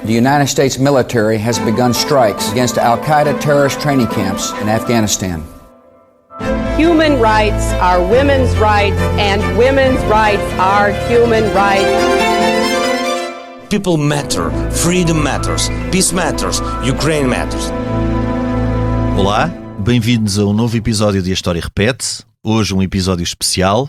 The United States military has begun strikes against Al-Qaeda terrorist training camps in Afghanistan. Human rights are women's rights, and women's rights are human rights. People matter, freedom matters, peace matters, Ukraine matters. Olá, bem-vindos a um novo episódio de A História Repete. Hoje um episódio especial.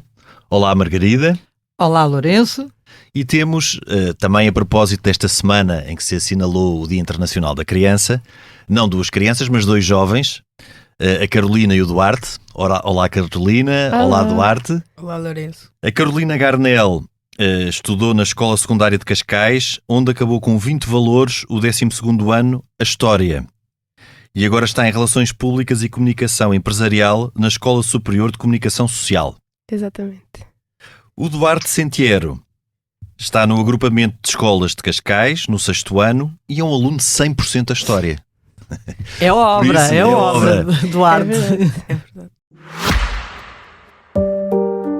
Olá, Margarida. Olá, Lourenço. E temos, também a propósito desta semana em que se assinalou o Dia Internacional da Criança, não duas crianças, mas dois jovens, a Carolina e o Duarte. Olá Carolina. Olá Duarte. Olá, Lourenço. A Carolina Garnel estudou na Escola Secundária de Cascais, onde acabou com 20 valores o 12º ano, a História. E agora está em Relações Públicas e Comunicação Empresarial na Escola Superior de Comunicação Social. Exatamente. O Duarte Sentiero está no agrupamento de escolas de Cascais, no 6º ano, e é um aluno de 100% da História. É obra, isso, é obra, Duarte. É verdade.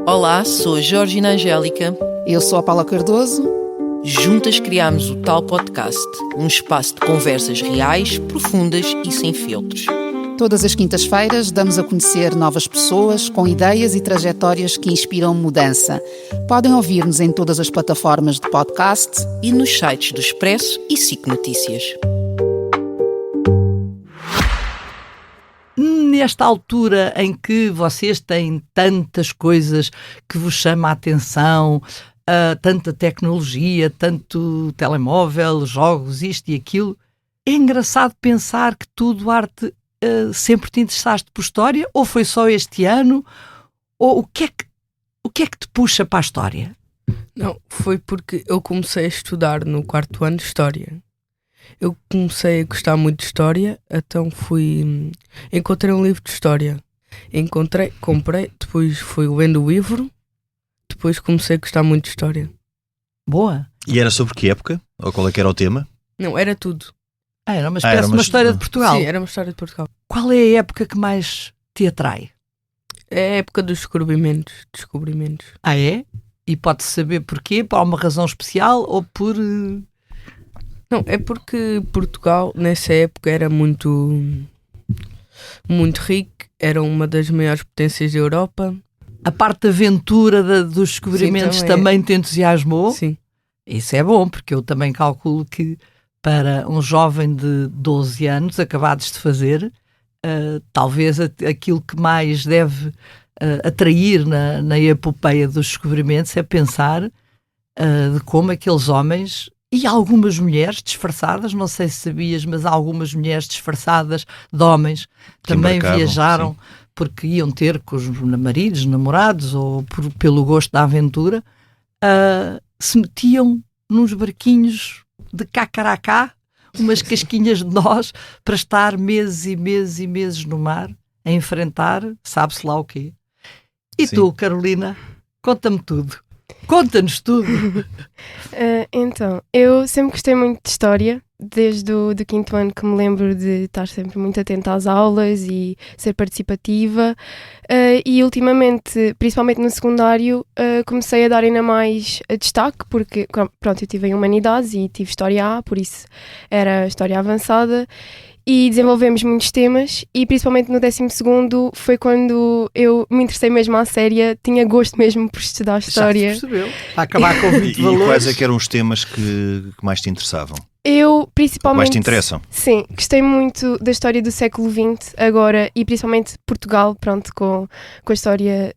Olá, sou a Georgina Angélica. Eu sou a Paula Cardoso. Juntas criámos o Tal Podcast, um espaço de conversas reais, profundas e sem filtros. Todas as quintas-feiras damos a conhecer novas pessoas com ideias e trajetórias que inspiram mudança. Podem ouvir-nos em todas as plataformas de podcast E nos sites do Expresso e SIC Notícias. Nesta altura em que vocês têm tantas coisas que vos chamam a atenção, tanta tecnologia, tanto telemóvel, jogos, isto e aquilo, é engraçado pensar que tu, Duarte, sempre te interessaste por história, ou foi só este ano, ou o que é que te puxa para a história? Não, foi porque eu comecei a estudar no 4º ano de História. Eu comecei a gostar muito de História, então encontrei um livro de História. Comprei, depois fui lendo o livro, depois comecei a gostar muito de História. Boa. E era sobre que época? Ou qual é que era o tema? Não, era tudo. Era uma espécie de uma história de Portugal. Sim, era uma história de Portugal. Qual é a época que mais te atrai? É a época dos descobrimentos. Ah, é? E pode-se saber porquê? Por uma razão especial ou por... Não, é porque Portugal, nessa época, era muito rico, era uma das maiores potências da Europa. A parte da aventura dos descobrimentos também te entusiasmou? Sim. Isso é bom, porque eu também calculo que para um jovem de 12 anos, acabados de fazer, talvez aquilo que mais deve atrair na epopeia dos descobrimentos é pensar de como aqueles homens e algumas mulheres disfarçadas, não sei se sabias, mas algumas mulheres disfarçadas de homens também viajaram, sim, porque iam ter com os maridos, namorados ou pelo gosto da aventura, se metiam nos barquinhos de Cacaracá, umas casquinhas de nós, para estar meses e meses e meses no mar a enfrentar sabe-se lá o quê. E sim, tu, Carolina, conta-me tudo. Conta-nos tudo. Então, eu sempre gostei muito de História, desde o do 5º ano que me lembro de estar sempre muito atenta às aulas e ser participativa, e ultimamente, principalmente no secundário, comecei a dar ainda mais destaque, porque pronto, eu tive em Humanidades e tive História A, por isso era História Avançada, e desenvolvemos muitos temas, e principalmente no 12º foi quando eu me interessei mesmo à séria, tinha gosto mesmo por estudar História. Já se percebeu. A acabar com 20 valores. E quais é que eram os temas que mais te interessavam? Eu, principalmente... Mais te interessam? Sim, gostei muito da história do século XX agora, e principalmente Portugal, pronto, com a história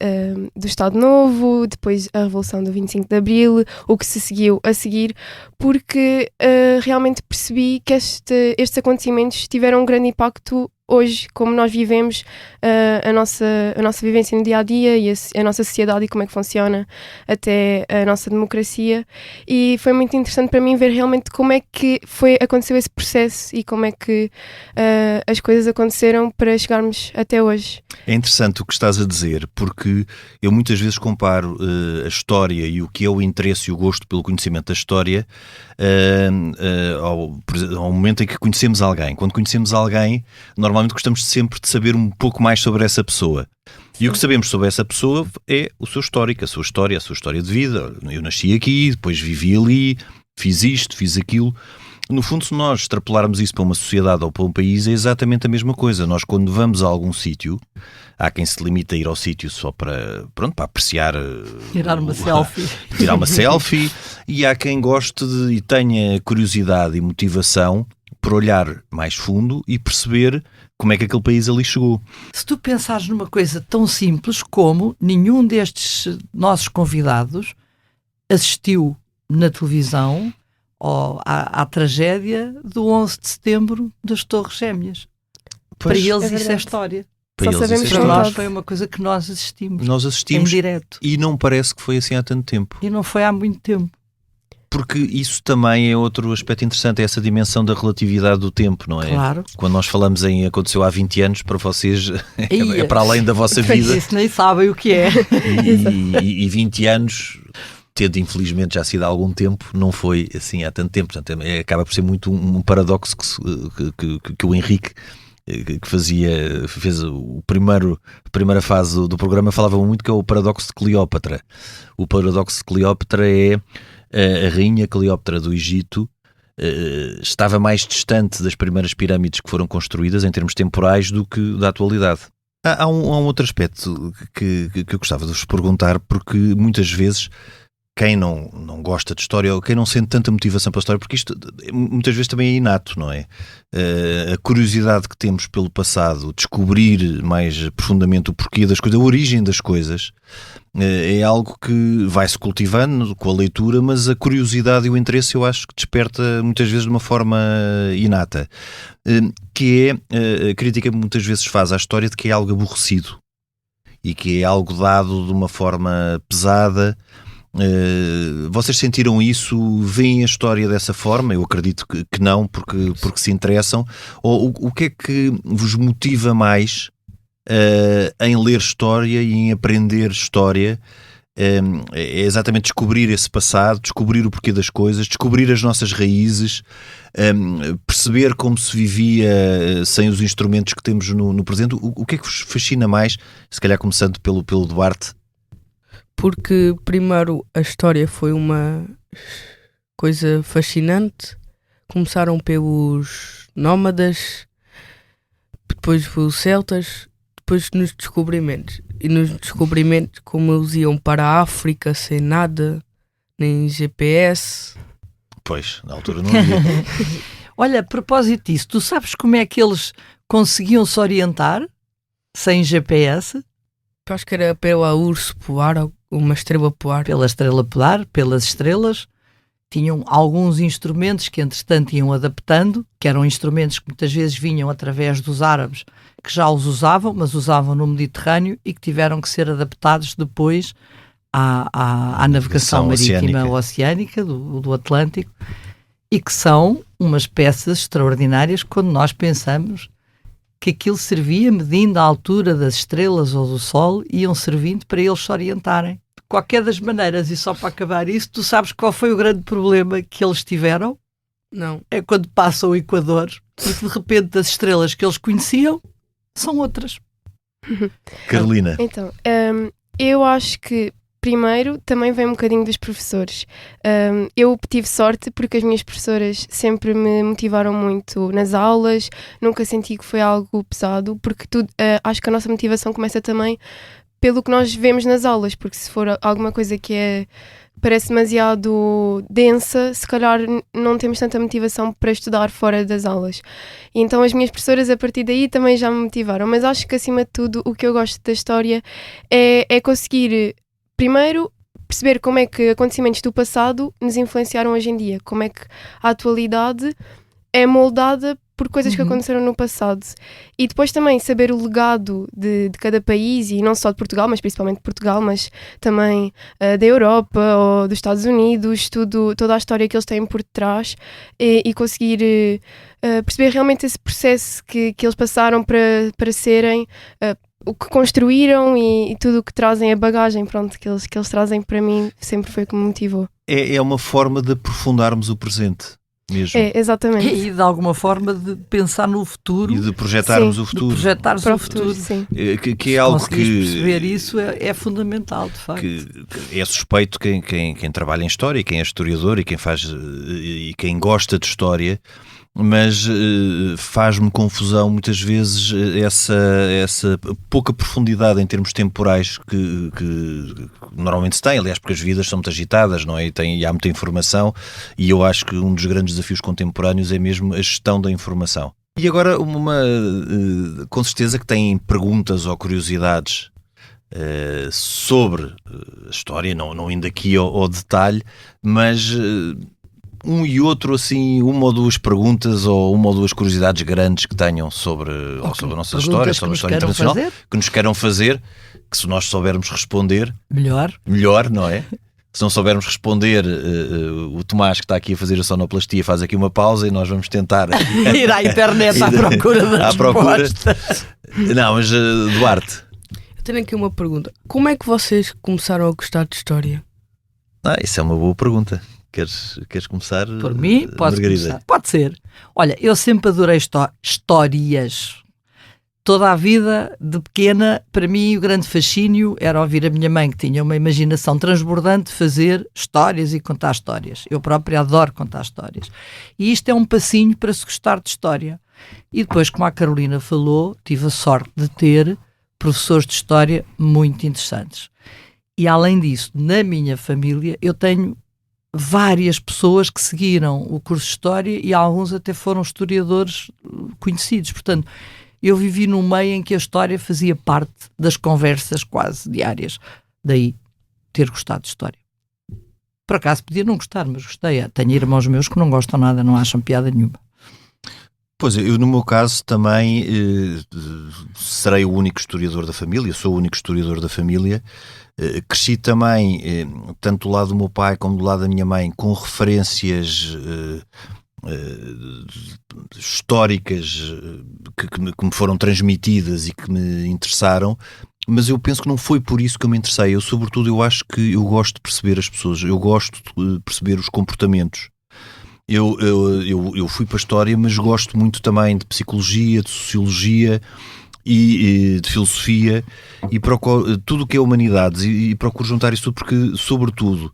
do Estado Novo, depois a Revolução do 25 de Abril, o que se seguiu a seguir, porque realmente percebi que estes acontecimentos tiveram um grande impacto hoje, como nós vivemos a nossa vivência no dia-a-dia e a nossa sociedade e como é que funciona até a nossa democracia, e foi muito interessante para mim ver realmente como é que aconteceu esse processo e como é que as coisas aconteceram para chegarmos até hoje. É interessante o que estás a dizer, porque eu muitas vezes comparo a história e o que é o interesse e o gosto pelo conhecimento da história ao momento em que conhecemos alguém. Quando conhecemos alguém, normalmente gostamos sempre de saber um pouco mais sobre essa pessoa. Sim. E o que sabemos sobre essa pessoa é o seu histórico, a sua história de vida. Eu nasci aqui, depois vivi ali, fiz isto, fiz aquilo. no fundo, se nós extrapolarmos isso para uma sociedade ou para um país, é exatamente a mesma coisa. Nós, quando vamos a algum sítio, há quem se limita a ir ao sítio só para apreciar... Tirar uma selfie. Tirar uma selfie. E há quem goste e tenha curiosidade e motivação por olhar mais fundo e perceber como é que aquele país ali chegou. Se tu pensares numa coisa tão simples como nenhum destes nossos convidados assistiu na televisão à tragédia do 11 de setembro das Torres Gêmeas. Pois, para eles é isso é história. Só sabemos Para nós foi uma coisa que nós assistimos. Nós assistimos em direto. E não parece que foi assim há tanto tempo. E não foi há muito tempo. Porque isso também é outro aspecto interessante, é essa dimensão da relatividade do tempo, não é? Claro. Quando nós falamos em aconteceu há 20 anos, para vocês é para além da vossa vida. Isso nem sabem o que é. E 20 anos, tendo infelizmente já sido há algum tempo, não foi assim há tanto tempo. Portanto, acaba por ser muito um paradoxo que o Henrique, que fez a primeira fase do programa, falava muito, que é o paradoxo de Cleópatra. O paradoxo de Cleópatra é a rainha Cleópatra do Egito estava mais distante das primeiras pirâmides que foram construídas em termos temporais do que da atualidade. Há um outro aspecto que eu gostava de vos perguntar, porque muitas vezes quem não gosta de história ou quem não sente tanta motivação pela história, porque isto muitas vezes também é inato, não é? A curiosidade que temos pelo passado, descobrir mais profundamente o porquê das coisas, a origem das coisas, é algo que vai-se cultivando com a leitura, mas a curiosidade e o interesse eu acho que desperta muitas vezes de uma forma inata, que é a crítica que muitas vezes faz à história de que é algo aborrecido e que é algo dado de uma forma pesada. Vocês sentiram isso? Veem a história dessa forma? Eu acredito que não, porque se interessam. Ou o que é que vos motiva mais em ler história e em aprender história? É exatamente descobrir esse passado, descobrir o porquê das coisas, descobrir as nossas raízes, perceber como se vivia sem os instrumentos que temos no presente. O que é que vos fascina mais? Se calhar começando pelo Duarte. Porque primeiro a história foi uma coisa fascinante. Começaram pelos nómadas, depois pelos celtas, depois nos descobrimentos. E nos descobrimentos, como eles iam para a África sem nada, nem GPS. Pois, na altura não havia. Olha, a propósito disso, tu sabes como é que eles conseguiam se orientar sem GPS? Eu acho que era pela urso polar, uma estrela polar. Pela estrela polar, pelas estrelas. Tinham alguns instrumentos que entretanto iam adaptando, que eram instrumentos que muitas vezes vinham através dos árabes, que já os usavam, mas usavam no Mediterrâneo e que tiveram que ser adaptados depois à navegação marítima oceânica do Atlântico, e que são umas peças extraordinárias quando nós pensamos que aquilo servia, medindo a altura das estrelas ou do Sol, iam servindo para eles se orientarem. De qualquer das maneiras, e só para acabar isso, tu sabes qual foi o grande problema que eles tiveram? Não. É quando passam o Equador, porque de repente as estrelas que eles conheciam são outras. Carolina. Então, eu acho que primeiro também vem um bocadinho dos professores. Eu tive sorte porque as minhas professoras sempre me motivaram muito nas aulas, nunca senti que foi algo pesado, porque acho que a nossa motivação começa também pelo que nós vemos nas aulas, porque se for alguma coisa que parece demasiado densa, se calhar não temos tanta motivação para estudar fora das aulas. E então as minhas professoras a partir daí também já me motivaram, mas acho que acima de tudo o que eu gosto da história é conseguir primeiro perceber como é que acontecimentos do passado nos influenciaram hoje em dia, como é que a atualidade é moldada por coisas que aconteceram no passado. E depois também saber o legado de cada país, e não só de Portugal, mas principalmente de Portugal, mas também da Europa ou dos Estados Unidos, toda a história que eles têm por detrás, e conseguir perceber realmente esse processo que eles passaram para serem o que construíram e tudo o que trazem, a bagagem que eles trazem, para mim sempre foi o que me motivou. É uma forma de aprofundarmos o presente. mesmo. É, exatamente. E de alguma forma de pensar no futuro. E de projetarmos Sim. o futuro. De projetares Para o o futuro, futuro. sim. Que é algo Conseguires que... perceber isso é fundamental, de facto. que é suspeito quem trabalha em história, quem é historiador e quem faz e quem gosta de história, mas faz-me confusão muitas vezes essa pouca profundidade em termos temporais que normalmente se tem, aliás, porque as vidas são muito agitadas, não é? E há muita informação, e eu acho que um dos grandes desafios contemporâneos é mesmo a gestão da informação. E agora com certeza que têm perguntas ou curiosidades sobre a história, não indo aqui ao detalhe, mas um e outro, assim, uma ou duas perguntas ou uma ou duas curiosidades grandes que tenham sobre a nossa história, sobre a história internacional, que nos queiram fazer, que se nós soubermos responder, melhor, não é? Se não soubermos responder, o Tomás, que está aqui a fazer a sonoplastia, faz aqui uma pausa e nós vamos tentar ir à internet à procura das respostas. Não, mas Duarte, Eu tenho aqui uma pergunta. Como é que vocês começaram a gostar de história? Isso é uma boa pergunta. Queres começar? Por mim, posso Margarida? começar. Pode ser. Olha, eu sempre adorei histórias. Toda a vida, de pequena, para mim o grande fascínio era ouvir a minha mãe, que tinha uma imaginação transbordante, fazer histórias e contar histórias. Eu própria adoro contar histórias. E isto é um passinho para se gostar de história. E depois, como a Carolina falou, tive a sorte de ter professores de história muito interessantes. E além disso, na minha família, eu tenho várias pessoas que seguiram o curso de História e alguns até foram historiadores conhecidos. Portanto, eu vivi num meio em que a história fazia parte das conversas quase diárias. Daí ter gostado de história. Por acaso podia não gostar, mas gostei. Tenho irmãos meus que não gostam nada, não acham piada nenhuma. Pois, eu no meu caso também serei o único historiador da família, sou o único historiador da família. Cresci também, tanto do lado do meu pai como do lado da minha mãe, com referências históricas que me foram transmitidas e que me interessaram, mas eu penso que não foi por isso que eu me interessei. Eu acho que eu gosto de perceber as pessoas, eu gosto de perceber os comportamentos. Eu fui para a história, mas gosto muito também de psicologia, de sociologia e de filosofia e procuro tudo o que é humanidades e procuro juntar isso tudo porque, sobretudo,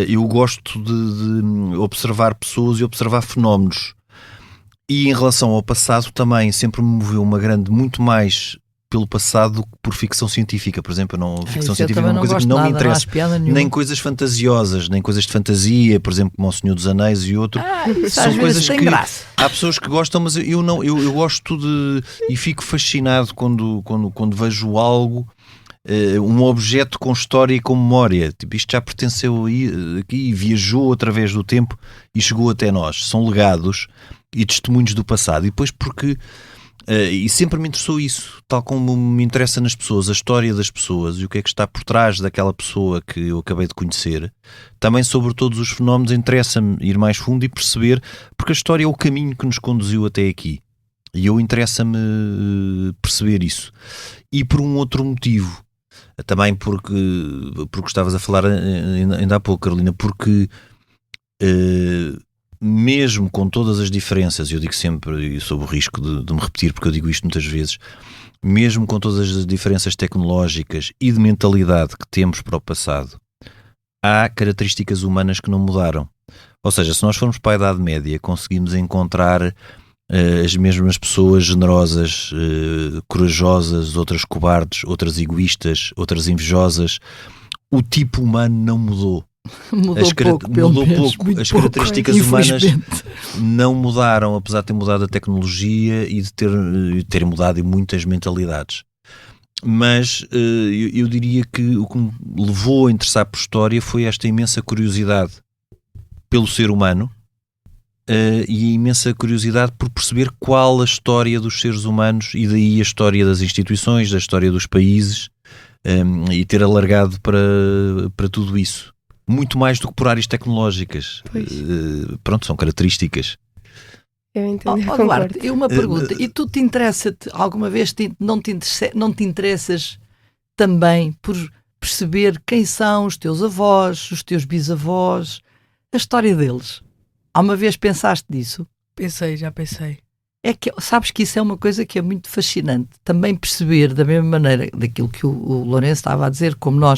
eu gosto de observar pessoas e observar fenómenos. E em relação ao passado também sempre me moveu muito mais pelo passado do que por ficção científica. Por exemplo, ficção científica é uma coisa que não me interessa, nem coisas fantasiosas, nem coisas de fantasia, por exemplo, como O Senhor dos Anéis e outro. São coisas que graça. Há pessoas que gostam, mas eu não. Eu gosto e fico fascinado quando vejo algo, um objeto com história e com memória. Tipo, isto já pertenceu aqui, viajou através do tempo e chegou até nós. São legados e testemunhos do passado. E depois porque e sempre me interessou isso, tal como me interessa nas pessoas, a história das pessoas e o que é que está por trás daquela pessoa que eu acabei de conhecer. Também sobre todos os fenómenos interessa-me ir mais fundo e perceber, porque a história é o caminho que nos conduziu até aqui. E eu interessa-me perceber isso. E por um outro motivo, também porque estavas a falar ainda há pouco, Carolina, porque mesmo com todas as diferenças, eu digo sempre, e sob o risco de me repetir, porque eu digo isto muitas vezes, mesmo com todas as diferenças tecnológicas e de mentalidade que temos para o passado, há características humanas que não mudaram. Ou seja, se nós formos para a Idade Média, conseguimos encontrar as mesmas pessoas generosas, corajosas, outras cobardes, outras egoístas, outras invejosas. O tipo humano não mudou. Mudou pouco. As características humanas não mudaram, apesar de ter mudado a tecnologia e de ter mudado muitas mentalidades. Mas eu diria que o que me levou a interessar por história foi esta imensa curiosidade pelo ser humano e a imensa curiosidade por perceber qual a história dos seres humanos e daí a história das instituições, da história dos países e ter alargado para tudo isso. Muito mais do que por áreas tecnológicas. Pronto, são características. Eu entendo. Duarte, uma pergunta. E tu te interessa-te, alguma vez não te interessas também por perceber quem são os teus avós, os teus bisavós, a história deles? Alguma vez pensaste nisso? Já pensei. É que, sabes que isso é uma coisa que é muito fascinante. Também perceber, da mesma maneira daquilo que o Lourenço estava a dizer, como a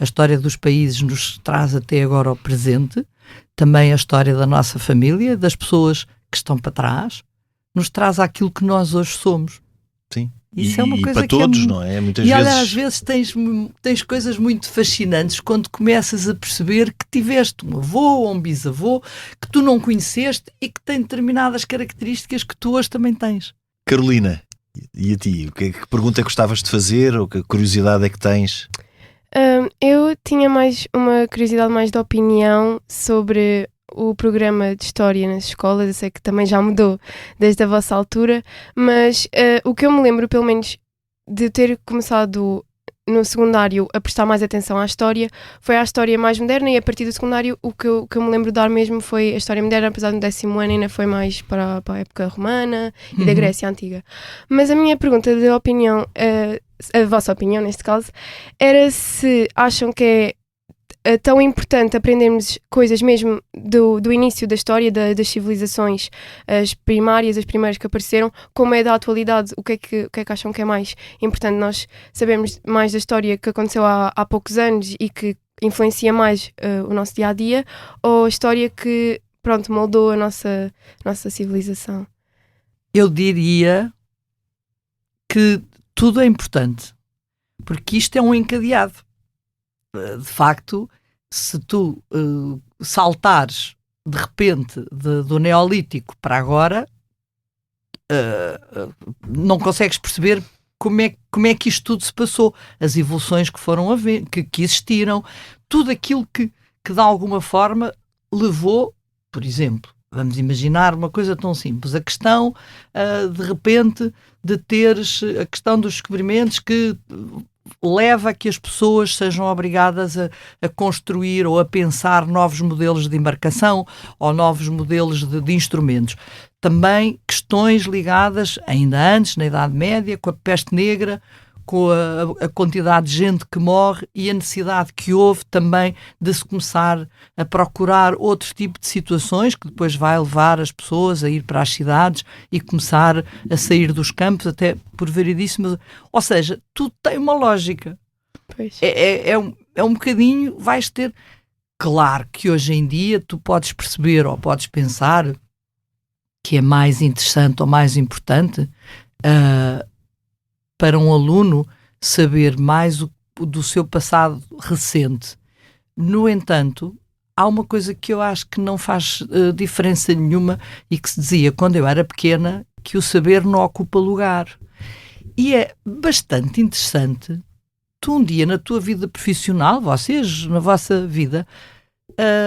história dos países nos traz até agora ao presente, também a história da nossa família, das pessoas que estão para trás, nos traz aquilo que nós hoje somos. Sim. Isso é uma coisa para todos, não é? Muitas vezes... olha, às vezes tens coisas muito fascinantes quando começas a perceber que tiveste um avô ou um bisavô que tu não conheceste e que tem determinadas características que tu hoje também tens. Carolina, e a ti? Que pergunta gostavas de fazer ou que curiosidade é que tens? Eu tinha mais uma curiosidade mais de opinião sobre o programa de História nas escolas. Eu sei que também já mudou desde a vossa altura, mas o que eu me lembro, pelo menos, de ter começado no secundário a prestar mais atenção à história, foi à história mais moderna, e a partir do secundário o que eu me lembro de dar mesmo foi a história moderna, apesar do 10º ano ainda foi mais para a época romana e da Grécia Antiga. Mas a minha pergunta de opinião, a vossa opinião neste caso, era se acham que é tão importante aprendermos coisas mesmo do início da história, das civilizações, as primárias, as primeiras que apareceram, como é da atualidade. O que é que acham que é mais importante? Nós sabemos mais da história que aconteceu há poucos anos e que influencia mais o nosso dia-a-dia, ou a história que, pronto, moldou a nossa civilização? Eu diria que tudo é importante, porque isto é um encadeado. De facto, se tu saltares de repente do Neolítico para agora, não consegues perceber como é que isto tudo se passou, as evoluções que foram que existiram, tudo aquilo que de alguma forma levou, por exemplo, vamos imaginar uma coisa tão simples, a questão de repente de teres a questão dos descobrimentos que leva a que as pessoas sejam obrigadas a construir ou a pensar novos modelos de embarcação ou novos modelos de instrumentos. Também questões ligadas, ainda antes, na Idade Média, com a peste negra, com a quantidade de gente que morre e a necessidade que houve também de se começar a procurar outro tipo de situações que depois vai levar as pessoas a ir para as cidades e começar a sair dos campos, até por variedíssimas... Ou seja, tudo tem uma lógica. Pois. É um bocadinho, vais ter... Claro que hoje em dia tu podes perceber ou podes pensar que é mais interessante ou mais importante para um aluno saber mais do seu passado recente. No entanto, há uma coisa que eu acho que não faz diferença nenhuma e que se dizia quando eu era pequena, que o saber não ocupa lugar. E é bastante interessante tu um dia na tua vida profissional, vocês na vossa vida,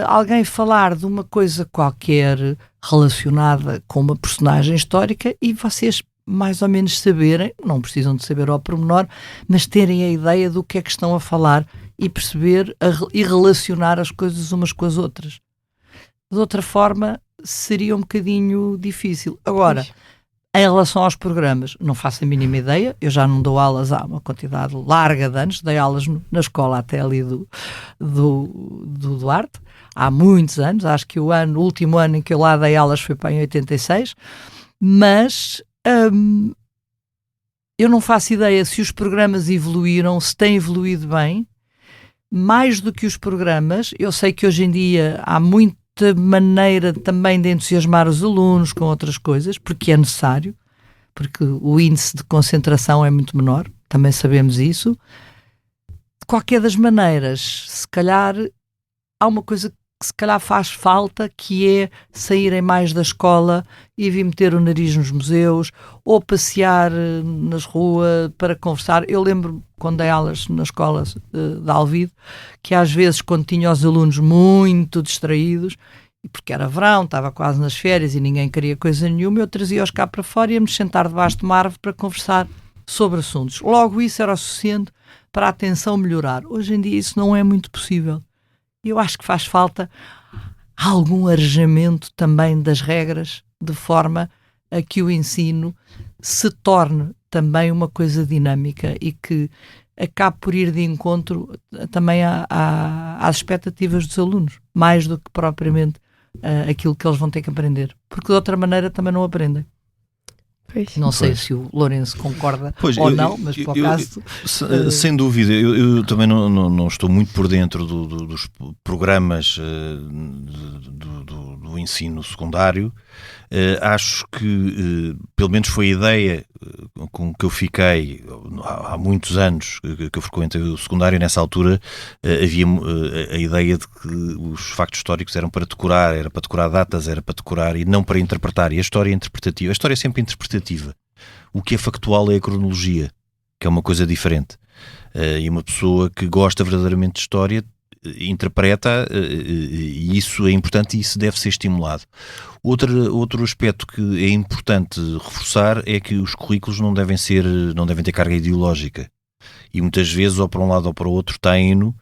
alguém falar de uma coisa qualquer relacionada com uma personagem histórica e vocês mais ou menos saberem, não precisam de saber ao pormenor, mas terem a ideia do que é que estão a falar e perceber e relacionar as coisas umas com as outras. De outra forma, seria um bocadinho difícil. Agora, em relação aos programas, não faço a mínima ideia, eu já não dou aulas há uma quantidade larga de anos, dei aulas na escola até ali do Duarte, há muitos anos, acho que o último ano em que eu lá dei aulas foi para em 86, mas eu não faço ideia se os programas evoluíram, se têm evoluído bem. Mais do que os programas, eu sei que hoje em dia há muita maneira também de entusiasmar os alunos com outras coisas, porque é necessário, porque o índice de concentração é muito menor, também sabemos isso. De qualquer das maneiras, se calhar há uma coisa que se calhar faz falta, que é saírem mais da escola e vir meter o nariz nos museus ou passear nas ruas para conversar. Eu lembro quando dei aulas na escola de Alvide, que às vezes quando tinha os alunos muito distraídos, e porque era verão, estava quase nas férias e ninguém queria coisa nenhuma, eu trazia-os cá para fora e ia-me sentar debaixo de uma árvore para conversar sobre assuntos. Logo isso era o suficiente para a atenção melhorar. Hoje em dia isso não é muito possível. Eu acho que faz falta algum arejamento também das regras, de forma a que o ensino se torne também uma coisa dinâmica e que acabe por ir de encontro também às expectativas dos alunos, mais do que propriamente aquilo que eles vão ter que aprender, porque de outra maneira também não aprendem. Pois. Não sei se o Lourenço concorda não, mas por acaso... Sem dúvida, eu também não estou muito por dentro dos programas do ensino secundário. Acho que, pelo menos foi a ideia com que eu fiquei há muitos anos que eu frequentei o secundário. Nessa altura havia a ideia de que os factos históricos eram para decorar, era para decorar datas, era para decorar e não para interpretar. E a história é interpretativa. A história é sempre interpretativa. O que é factual é a cronologia, que é uma coisa diferente. E uma pessoa que gosta verdadeiramente de história interpreta, e isso é importante e isso deve ser estimulado. Outro aspecto que é importante reforçar é que os currículos não devem ter carga ideológica, e muitas vezes ou para um lado ou para o outro têm-no,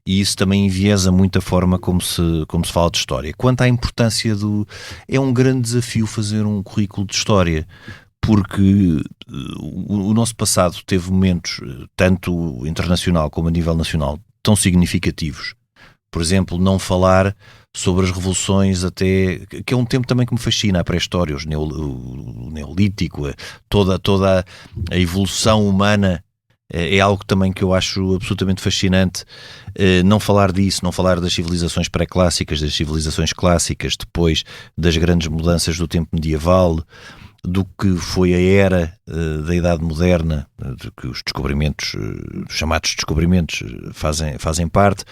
e isso também enviesa muito a forma como se fala de história. Quanto à importância é um grande desafio fazer um currículo de história, porque o nosso passado teve momentos, tanto internacional como a nível nacional, tão significativos. Por exemplo, não falar sobre as revoluções que é um tempo também que me fascina, a pré-história, o Neolítico, toda a evolução humana, é algo também que eu acho absolutamente fascinante. Não falar disso, não falar das civilizações pré-clássicas, das civilizações clássicas, depois das grandes mudanças do tempo medieval, do que foi a era da Idade Moderna, de que os descobrimentos, chamados descobrimentos, fazem parte,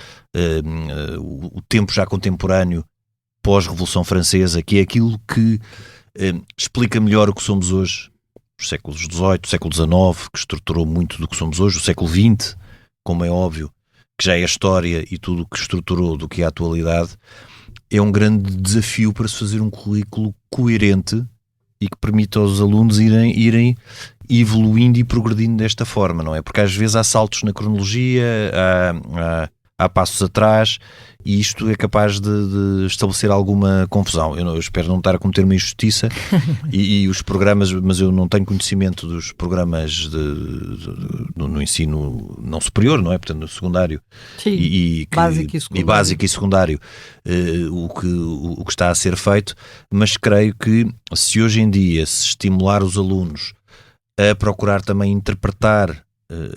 o tempo já contemporâneo, pós-Revolução Francesa, que é aquilo que explica melhor o que somos hoje, os séculos XVIII, século XIX, que estruturou muito do que somos hoje, o século XX, como é óbvio, que já é a história e tudo o que estruturou do que é a atualidade. É um grande desafio para se fazer um currículo coerente e que permita aos alunos irem evoluindo e progredindo desta forma, não é? Porque às vezes há saltos na cronologia, há passos atrás, e isto é capaz de estabelecer alguma confusão. Eu espero não estar a cometer uma injustiça e os programas, mas eu não tenho conhecimento dos programas no ensino não superior, não é? Portanto, no secundário. Sim, básico e secundário, o que está a ser feito, mas creio que se hoje em dia se estimular os alunos a procurar também interpretar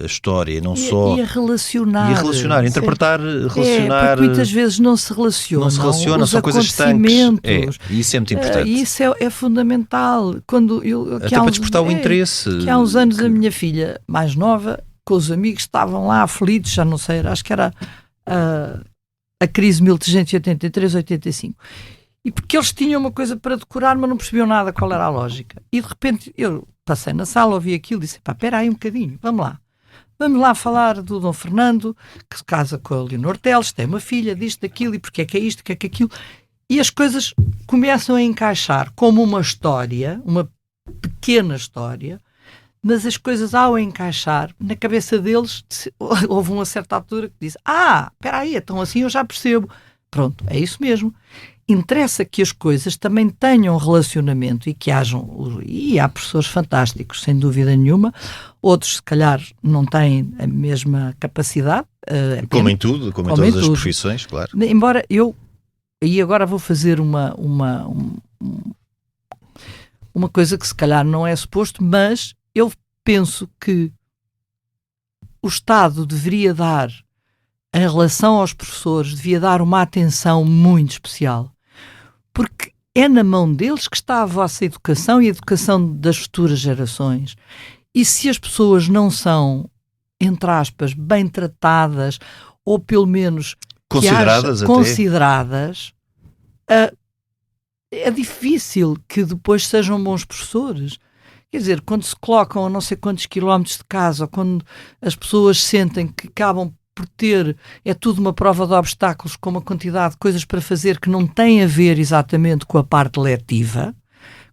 a história, não só... E a relacionar. Interpretar, relacionar... Porque muitas vezes não se relacionam. São coisas estanques. E isso é muito importante. Isso é fundamental. Até para despertar o interesse. Que há uns anos a minha filha mais nova, com os amigos, estavam lá aflitos, já não sei, acho que era a crise 1383-85. E porque eles tinham uma coisa para decorar, mas não percebiam nada qual era a lógica. E de repente eu passei na sala, ouvi aquilo e disse, espera aí um bocadinho, vamos lá falar do Dom Fernando, que se casa com a Leonor Teles, tem uma filha, disto, daquilo, e porque é que é isto, porque é que é aquilo. E as coisas começam a encaixar como uma história, uma pequena história, mas as coisas ao encaixar, na cabeça deles, houve uma certa altura que disse, espera aí, então assim eu já percebo. Pronto, é isso mesmo. Interessa que as coisas também tenham relacionamento e que hajam, e há professores fantásticos, sem dúvida nenhuma, outros se calhar não têm a mesma capacidade. Como em tudo, como em todas as profissões, claro. Embora e agora vou fazer uma coisa que se calhar não é suposto, mas eu penso que o Estado deveria dar, em relação aos professores, devia dar uma atenção muito especial. Porque é na mão deles que está a vossa educação e a educação das futuras gerações. E se as pessoas não são, entre aspas, bem tratadas, ou pelo menos consideradas, é difícil que depois sejam bons professores. Quer dizer, quando se colocam a não sei quantos quilómetros de casa, ou quando as pessoas sentem que acabam por ter, é tudo uma prova de obstáculos com uma quantidade de coisas para fazer que não tem a ver exatamente com a parte letiva,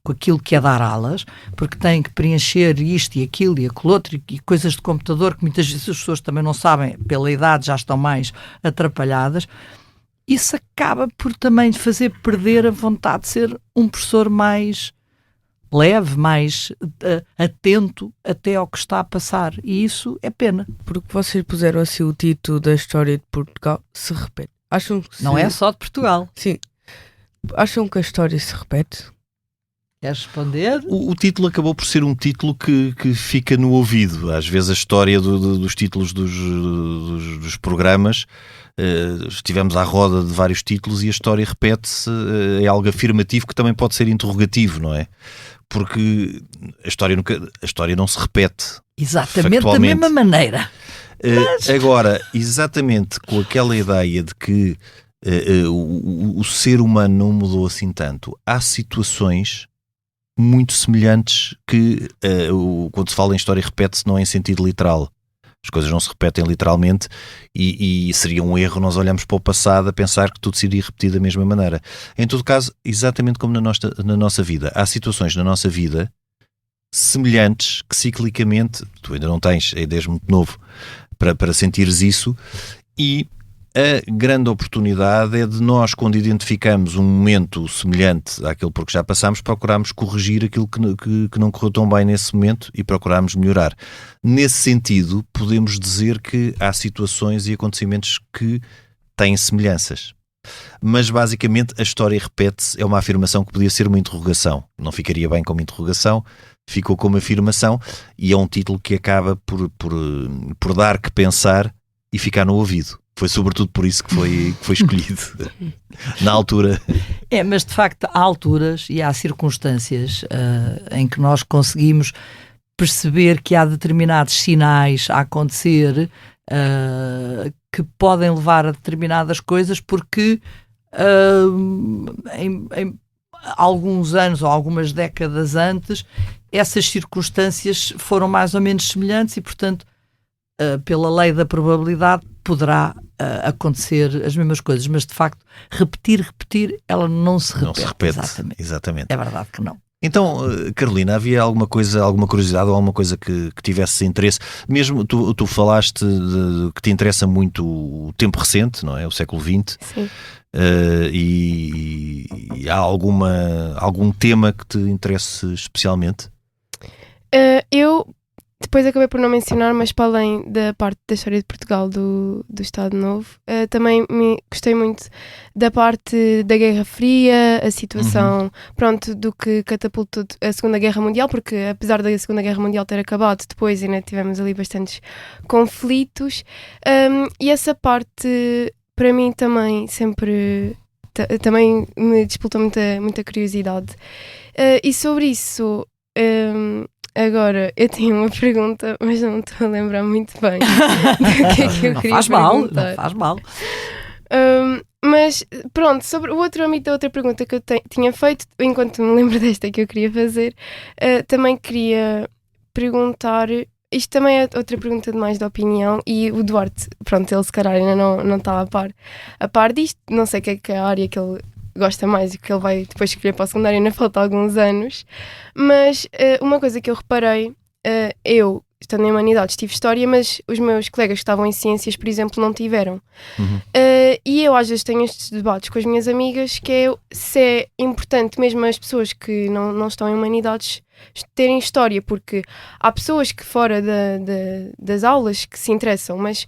com aquilo que é dar aulas, porque têm que preencher isto e aquilo e aquilo outro e coisas de computador que muitas vezes as pessoas também não sabem, pela idade já estão mais atrapalhadas. Isso acaba por também fazer perder a vontade de ser um professor mais leve, mais atento até ao que está a passar. E isso é pena. Porque vocês puseram assim o título da história de Portugal, se repete. Acham que não é só de Portugal. Sim. Acham que a história se repete? Queres responder? O título acabou por ser um título que fica no ouvido. Às vezes a história dos títulos dos programas, estivemos à roda de vários títulos e a história repete-se, é algo afirmativo que também pode ser interrogativo, não é? Porque a história não se repete. Exatamente da mesma maneira. Agora, exatamente com aquela ideia de que o ser humano não mudou assim tanto, há situações muito semelhantes que quando se fala em história repete-se não é em sentido literal. As coisas não se repetem literalmente e seria um erro nós olharmos para o passado a pensar que tudo se iria repetir da mesma maneira. Em todo caso, exatamente como na nossa vida, há situações na nossa vida semelhantes que ciclicamente, tu ainda não tens, és muito novo para sentires isso, e a grande oportunidade é de nós, quando identificamos um momento semelhante àquele por que já passámos, procurarmos corrigir aquilo que não correu tão bem nesse momento e procurarmos melhorar. Nesse sentido, podemos dizer que há situações e acontecimentos que têm semelhanças. Mas basicamente a história repete-se, é uma afirmação que podia ser uma interrogação. Não ficaria bem como interrogação, ficou como afirmação e é um título que acaba por dar que pensar e ficar no ouvido. Foi sobretudo por isso que foi escolhido na altura. Mas de facto há alturas e há circunstâncias em que nós conseguimos perceber que há determinados sinais a acontecer que podem levar a determinadas coisas porque em alguns anos ou algumas décadas antes essas circunstâncias foram mais ou menos semelhantes e portanto pela lei da probabilidade poderá acontecer as mesmas coisas, mas de facto repetir, ela não se repete. Não se repete, exatamente. É verdade que não. Então, Carolina, havia alguma curiosidade ou alguma coisa que tivesse interesse? Mesmo tu falaste que te interessa muito o tempo recente, não é? O século XX. Sim. E há algum tema que te interesse especialmente? Eu depois acabei por não mencionar, mas para além da parte da história de Portugal do Estado Novo, também gostei muito da parte da Guerra Fria, a situação, pronto, do que catapultou a Segunda Guerra Mundial, porque apesar da Segunda Guerra Mundial ter acabado, depois ainda tivemos ali bastantes conflitos, e essa parte para mim também sempre também me despertou muita curiosidade. E sobre isso, agora, eu tinha uma pergunta, mas não me estou a lembrar muito bem do que é que eu queria perguntar. Não faz mal. Mas, pronto, sobre o outro âmbito da outra pergunta que eu tinha feito, enquanto me lembro desta que eu queria fazer, também queria perguntar, isto também é outra pergunta de mais de opinião, e o Duarte, pronto, ele se calhar ainda não está a par disto, não sei o que é a área que ele gosta mais e que ele vai depois escolher para o secundário, ainda falta alguns anos, mas uma coisa que eu reparei, eu estando em humanidades tive história, mas os meus colegas que estavam em ciências, por exemplo, não tiveram. E eu às vezes tenho estes debates com as minhas amigas que é se é importante mesmo as pessoas que não estão em humanidades terem história, porque há pessoas que fora das aulas que se interessam, mas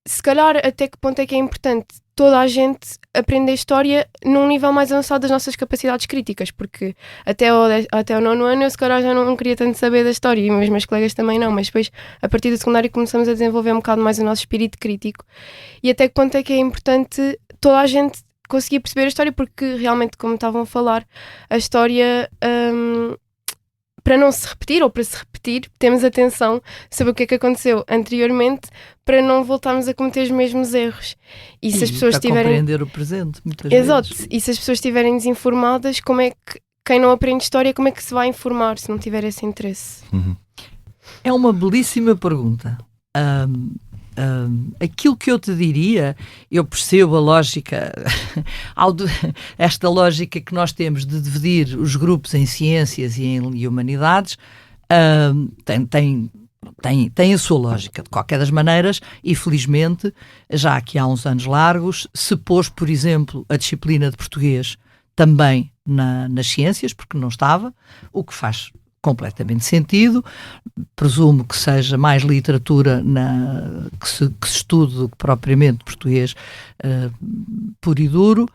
se calhar até que ponto é que é importante toda a gente aprender história num nível mais avançado das nossas capacidades críticas, porque até o 9º ano eu se calhar já não queria tanto saber da história e os meus colegas também não, mas depois a partir do secundário começamos a desenvolver um bocado mais o nosso espírito crítico e até que ponto é que é importante toda a gente conseguir perceber a história, porque realmente, como estavam a falar, a história para não se repetir ou para se repetir, temos atenção sobre o que é que aconteceu anteriormente para não voltarmos a cometer os mesmos erros. E se as pessoas compreender o presente, muitas Exato. vezes. E se as pessoas estiverem desinformadas, como é que quem não aprende história, como é que se vai informar se não tiver esse interesse? É uma belíssima pergunta. Aquilo que eu te diria, eu percebo a lógica, esta lógica que nós temos de dividir os grupos em ciências e em humanidades, tem a sua lógica, de qualquer das maneiras, e felizmente, já aqui há uns anos largos, se pôs, por exemplo, a disciplina de português também nas ciências, porque não estava, o que faz completamente sentido. Presumo que seja mais literatura que se estude do que propriamente português puro e duro,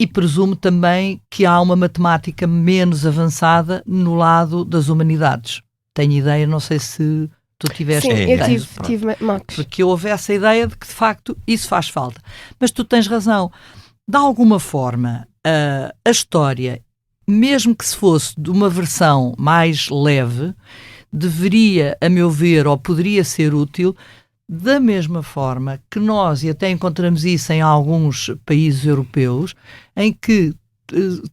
E presumo também que há uma matemática menos avançada no lado das humanidades. Tenho ideia, não sei se tu tiveste. Sim, eu tive mates. Porque houve essa ideia de que, de facto, isso faz falta. Mas tu tens razão. De alguma forma, a história, mesmo que se fosse de uma versão mais leve, deveria, a meu ver, ou poderia ser útil, da mesma forma que nós, e até encontramos isso em alguns países europeus, em que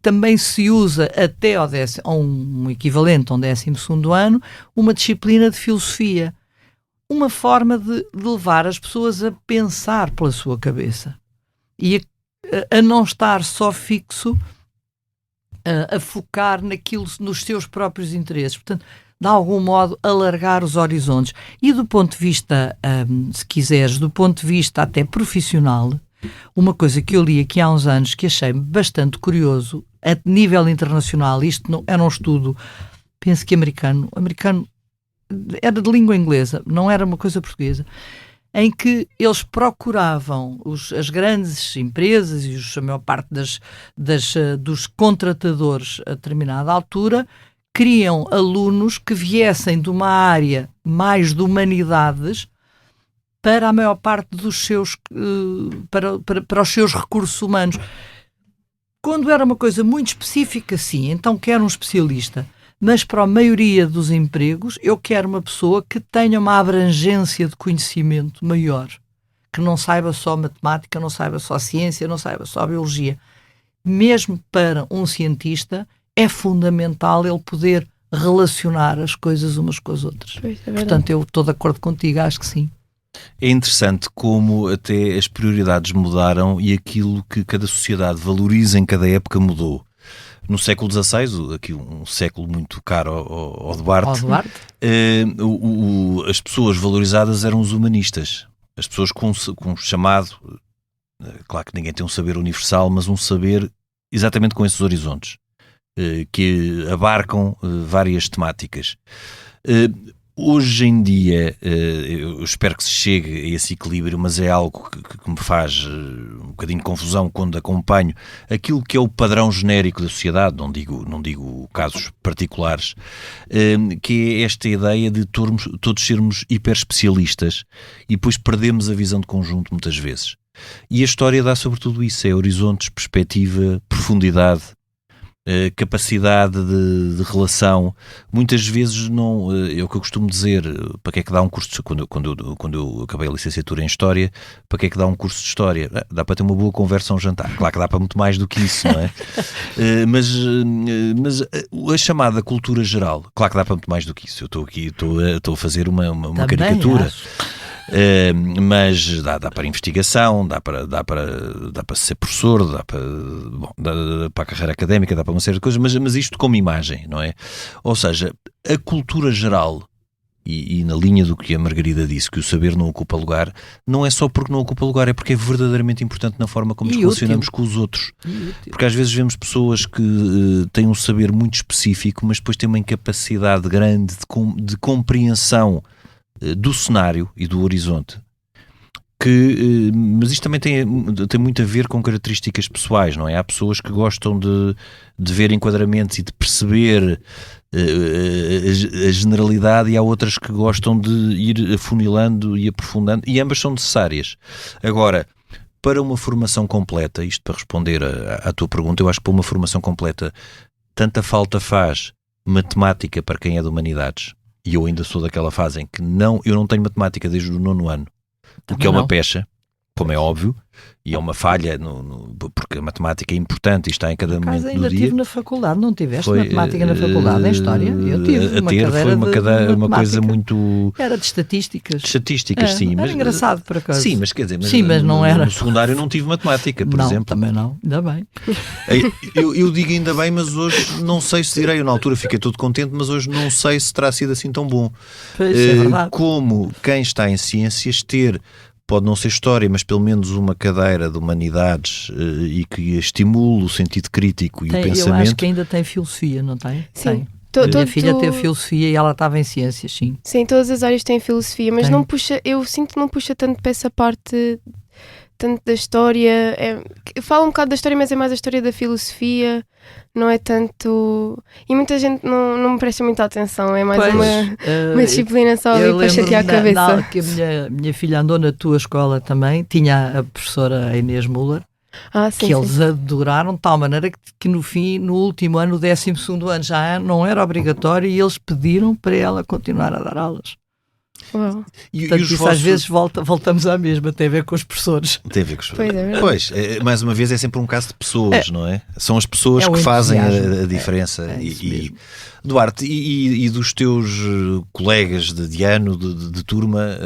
também se usa até um equivalente ao 12º ano, uma disciplina de filosofia. Uma forma de levar as pessoas a pensar pela sua cabeça. E a não estar só fixo, a focar nos seus próprios interesses. Portanto, de algum modo, alargar os horizontes. E do ponto de vista, se quiseres, do ponto de vista até profissional, uma coisa que eu li aqui há uns anos que achei bastante curioso, a nível internacional, isto não, era um estudo, penso que americano, era de língua inglesa, não era uma coisa portuguesa, em que eles procuravam, as grandes empresas e a maior parte dos contratadores a determinada altura, queriam alunos que viessem de uma área mais de humanidades para a maior parte dos seus, para os seus recursos humanos. Quando era uma coisa muito específica, sim, então quero um especialista. Mas para a maioria dos empregos, eu quero uma pessoa que tenha uma abrangência de conhecimento maior. Que não saiba só matemática, não saiba só ciência, não saiba só biologia. Mesmo para um cientista, é fundamental ele poder relacionar as coisas umas com as outras. Portanto, eu estou de acordo contigo, acho que sim. É interessante como até as prioridades mudaram e aquilo que cada sociedade valoriza em cada época mudou. No século XVI, aqui um século muito caro ao Duarte, as pessoas valorizadas eram os humanistas. As pessoas com um chamado, claro que ninguém tem um saber universal, mas um saber exatamente com esses horizontes, que abarcam várias temáticas. Hoje em dia, eu espero que se chegue a esse equilíbrio, mas é algo que me faz um bocadinho de confusão quando acompanho aquilo que é o padrão genérico da sociedade, não digo casos particulares, que é esta ideia de todos sermos hiper especialistas e depois perdemos a visão de conjunto muitas vezes. E a história dá sobretudo isso, é horizontes, perspectiva, profundidade, capacidade de relação. Muitas vezes não, é o que eu costumo dizer, para que é que dá um curso quando eu acabei a licenciatura em História, para que é que dá um curso de História? Dá para ter uma boa conversa a um jantar, claro que dá para muito mais do que isso, não é? Mas a chamada cultura geral, claro que dá para muito mais do que isso. Eu estou a fazer uma caricatura. Mas dá para investigação, dá para ser professor, dá para a carreira académica, dá para uma série de coisas, mas isto como imagem, não é? Ou seja, a cultura geral, e na linha do que a Margarida disse, que o saber não ocupa lugar, não é só porque não ocupa lugar, é porque é verdadeiramente importante na forma como nos relacionamos com os outros. Porque às vezes vemos pessoas que têm um saber muito específico, mas depois têm uma incapacidade grande de compreensão do cenário e do horizonte, mas isto também tem muito a ver com características pessoais, não é? Há pessoas que gostam de ver enquadramentos e de perceber a generalidade, e há outras que gostam de ir afunilando e aprofundando, e ambas são necessárias. Agora, para uma formação completa, isto para responder à tua pergunta, eu acho que para uma formação completa tanta falta faz matemática para quem é de humanidades. E eu ainda sou daquela fase em que eu não tenho matemática desde o 9º ano, o que é uma pecha, como é óbvio, e é uma falha, porque a matemática é importante e está em cada momento do dia. Ainda tive na faculdade, não tiveste matemática na faculdade, em História? Eu tive uma coisa muito... Era de estatísticas. Sim. Era engraçado, por acaso. Sim, mas quer dizer, mas não era. No secundário eu não tive matemática, por exemplo. Também não, ainda bem. Eu digo ainda bem, mas hoje não sei se direi, eu na altura fiquei todo contente, mas hoje não sei se terá sido assim tão bom. Pois, é verdade. Como quem está em ciências pode não ser história, mas pelo menos uma cadeira de humanidades e que estimule o sentido crítico e o pensamento. Eu acho que ainda tem filosofia, não tem? Sim. Tem. A minha filha teve filosofia e ela estava em ciências, sim. Sim, todas as áreas têm filosofia, mas não puxa, eu sinto que não puxa tanto para essa parte tanto da história. Falo um bocado da história, mas é mais a história da filosofia. Não é tanto... E muita gente não me presta muita atenção. É mais uma disciplina só ali para chatear a cabeça. Que a minha filha andou na tua escola também. Tinha a professora Inês Müller. Sim, que eles adoraram de tal maneira que no último ano, o 12º ano, já não era obrigatório e eles pediram para ela continuar a dar aulas. Uau. Portanto, isso às vezes voltamos à mesma, tem a ver com os professores. Tem a ver com os professores. Pois, mais uma vez é sempre um caso de pessoas, não é? São as pessoas que fazem a diferença. Duarte, e dos teus colegas de ano, de turma,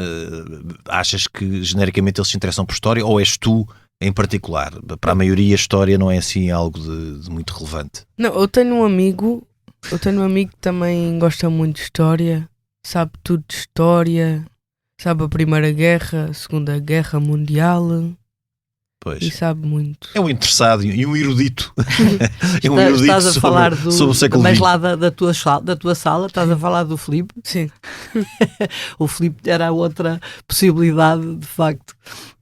achas que genericamente eles se interessam por história, ou és tu em particular? Para a maioria a história não é assim algo de muito relevante. Não, eu tenho um amigo que também gosta muito de história, sabe tudo de história, sabe a Primeira Guerra, a Segunda Guerra Mundial. Pois. E sabe muito. É um interessado e um erudito. Estás a falar sobre o século mas XX. lá da tua sala, estás a falar do Filipe? Sim. O Filipe era outra possibilidade, de facto,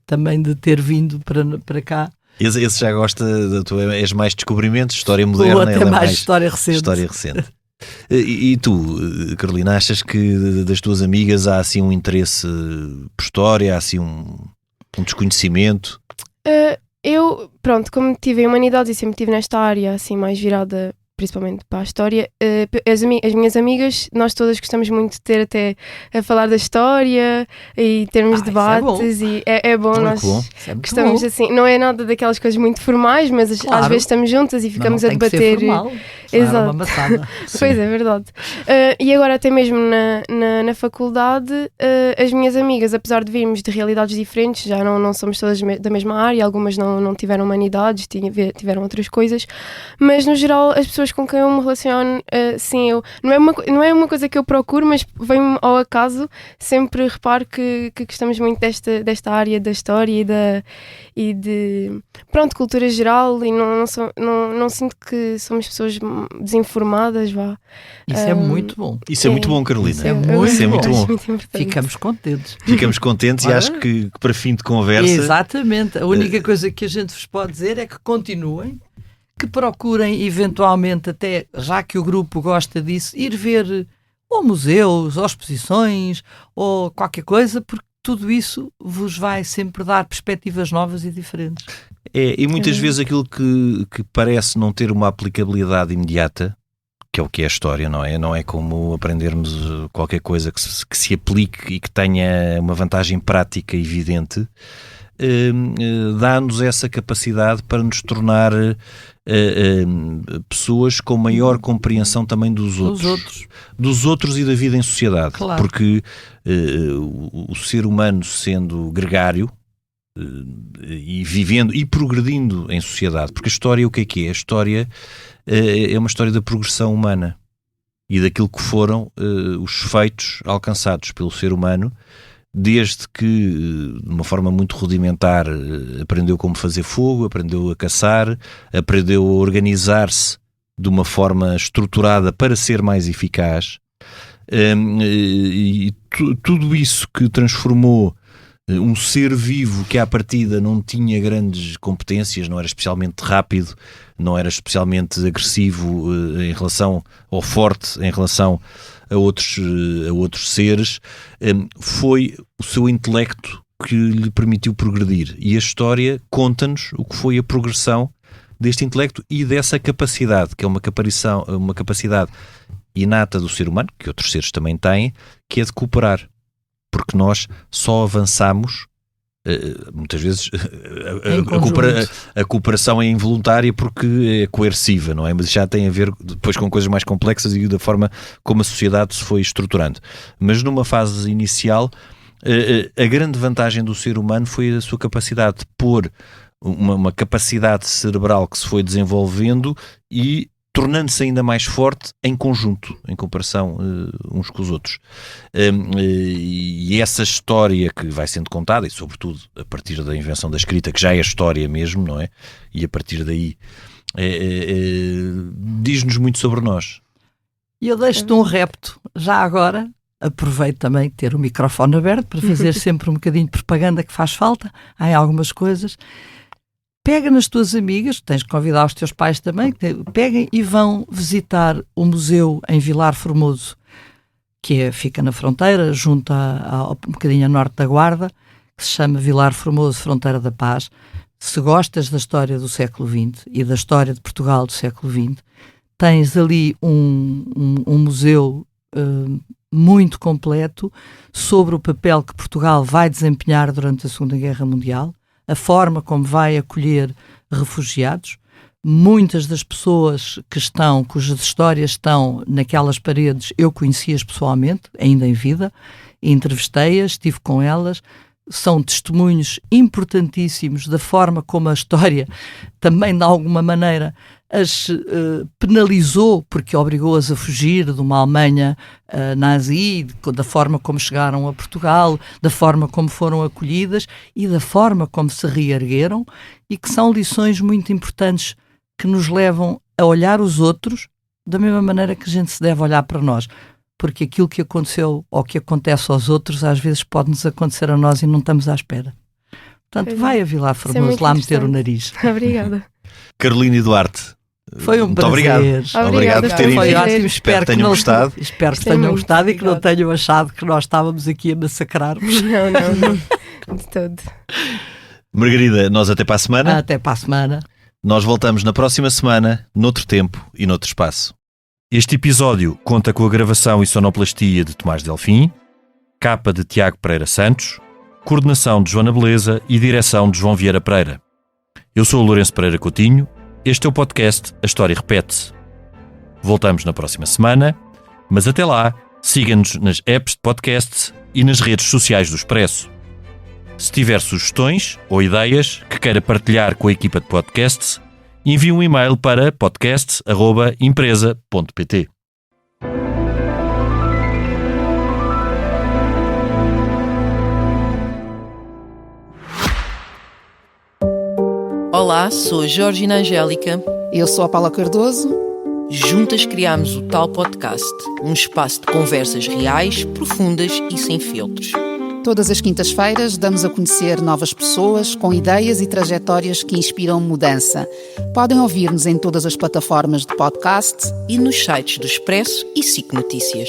também de ter vindo para cá. Esse já gosta da tua... És mais descobrimentos, história moderna. Ou até mais história recente. E tu, Carolina, achas que das tuas amigas há assim um interesse por história, há assim um desconhecimento? Eu, pronto, como tive em humanidades e sempre estive nesta área assim mais virada principalmente para a história, as minhas amigas, nós todas gostamos muito de ter até a falar da história e termos debates, é bom, nós gostamos assim, não é nada daquelas coisas muito formais, mas às vezes estamos juntas e ficamos a debater. Exato. Uma Pois é, verdade. E agora até mesmo na faculdade, as minhas amigas, apesar de virmos de realidades diferentes, já não somos todas da mesma área, algumas não tiveram humanidades, tiveram outras coisas, mas no geral as pessoas com quem eu me relaciono, sim, não é uma coisa que eu procuro, mas vem-me ao acaso, sempre reparo que gostamos muito desta área da história e de pronto, cultura geral, e não sinto que somos pessoas desinformadas, vá. Isso é muito bom. Isso é muito bom, Carolina. Isso é muito bom. Muito Ficamos contentes. E acho que para fim de conversa... Exatamente. A única coisa que a gente vos pode dizer é que continuem, que procurem eventualmente, até já que o grupo gosta disso, ir ver ou museus, ou exposições, ou qualquer coisa, porque tudo isso vos vai sempre dar perspectivas novas e diferentes. E muitas vezes aquilo que parece não ter uma aplicabilidade imediata, que é o que é a história, não é? Não é como aprendermos qualquer coisa que se aplique e que tenha uma vantagem prática evidente, dá-nos essa capacidade para nos tornar pessoas com maior compreensão também dos outros e da vida em sociedade. Claro. Porque o ser humano, sendo gregário e vivendo e progredindo em sociedade, porque a história, o que é? A história é uma história da progressão humana e daquilo que foram os feitos alcançados pelo ser humano, desde que, de uma forma muito rudimentar, aprendeu como fazer fogo, aprendeu a caçar, aprendeu a organizar-se de uma forma estruturada para ser mais eficaz, e tudo isso que transformou um ser vivo que à partida não tinha grandes competências, não era especialmente rápido, não era especialmente agressivo em relação, ou forte em relação a outros seres, foi o seu intelecto que lhe permitiu progredir. E a história conta-nos o que foi a progressão deste intelecto e dessa capacidade, que é uma capacidade inata do ser humano, que outros seres também têm, que é de cooperar. Porque nós só avançamos, muitas vezes a cooperação é involuntária porque é coerciva, não é? Mas já tem a ver depois com coisas mais complexas e da forma como a sociedade se foi estruturando. Mas numa fase inicial, a grande vantagem do ser humano foi a sua capacidade de pôr uma capacidade cerebral que se foi desenvolvendo e tornando-se ainda mais forte em conjunto, em comparação uns com os outros. E essa história que vai sendo contada, e sobretudo a partir da invenção da escrita, que já é história mesmo, não é? E a partir daí diz-nos muito sobre nós. E eu deixo-te um repto, já agora, aproveito também ter o microfone aberto para fazer sempre um bocadinho de propaganda que faz falta em algumas coisas. Pega nas tuas amigas, tens que convidar os teus pais também, peguem e vão visitar o museu em Vilar Formoso, que fica na fronteira, junto um bocadinho a norte da Guarda, que se chama Vilar Formoso, Fronteira da Paz. Se gostas da história do século XX e da história de Portugal do século XX, tens ali um museu muito completo sobre o papel que Portugal vai desempenhar durante a Segunda Guerra Mundial, a forma como vai acolher refugiados. Muitas das pessoas cujas histórias estão naquelas paredes, eu conheci-as pessoalmente, ainda em vida, entrevistei-as, estive com elas. São testemunhos importantíssimos da forma como a história também, de alguma maneira, as penalizou, porque obrigou-as a fugir de uma Alemanha nazi, da forma como chegaram a Portugal, da forma como foram acolhidas e da forma como se reergueram, e que são lições muito importantes que nos levam a olhar os outros da mesma maneira que a gente se deve olhar para nós. Porque aquilo que aconteceu ou que acontece aos outros às vezes pode-nos acontecer a nós e não estamos à espera. Portanto, vai a Vilar Formoso lá meter o nariz. Obrigada. Carolina e Duarte, foi um muito prazer. Obrigado por terem Foi vindo. ótimo. Espero que tenham gostado. Espero que tenham gostado e que não tenham achado que nós estávamos aqui a massacrar-vos. Não. De todo. Margarida, nós até para a semana. Até para a semana. Nós voltamos na próxima semana, noutro tempo e noutro espaço. Este episódio conta com a gravação e sonoplastia de Tomás Delfim, capa de Tiago Pereira Santos, coordenação de Joana Beleza e direção de João Vieira Pereira. Eu sou o Lourenço Pereira Coutinho, este é o podcast A História Repete-se. Voltamos na próxima semana, mas até lá, siga-nos nas apps de podcasts e nas redes sociais do Expresso. Se tiver sugestões ou ideias que queira partilhar com a equipa de podcasts, envie um e-mail para podcasts@empresa.pt. Olá, sou a Georgina Angélica. Eu sou a Paula Cardoso. Juntas criámos o Tal Podcast, um espaço de conversas reais, profundas e sem filtros. Todas as quintas-feiras damos a conhecer novas pessoas com ideias e trajetórias que inspiram mudança. Podem ouvir-nos em todas as plataformas de podcast e nos sites do Expresso e SIC Notícias.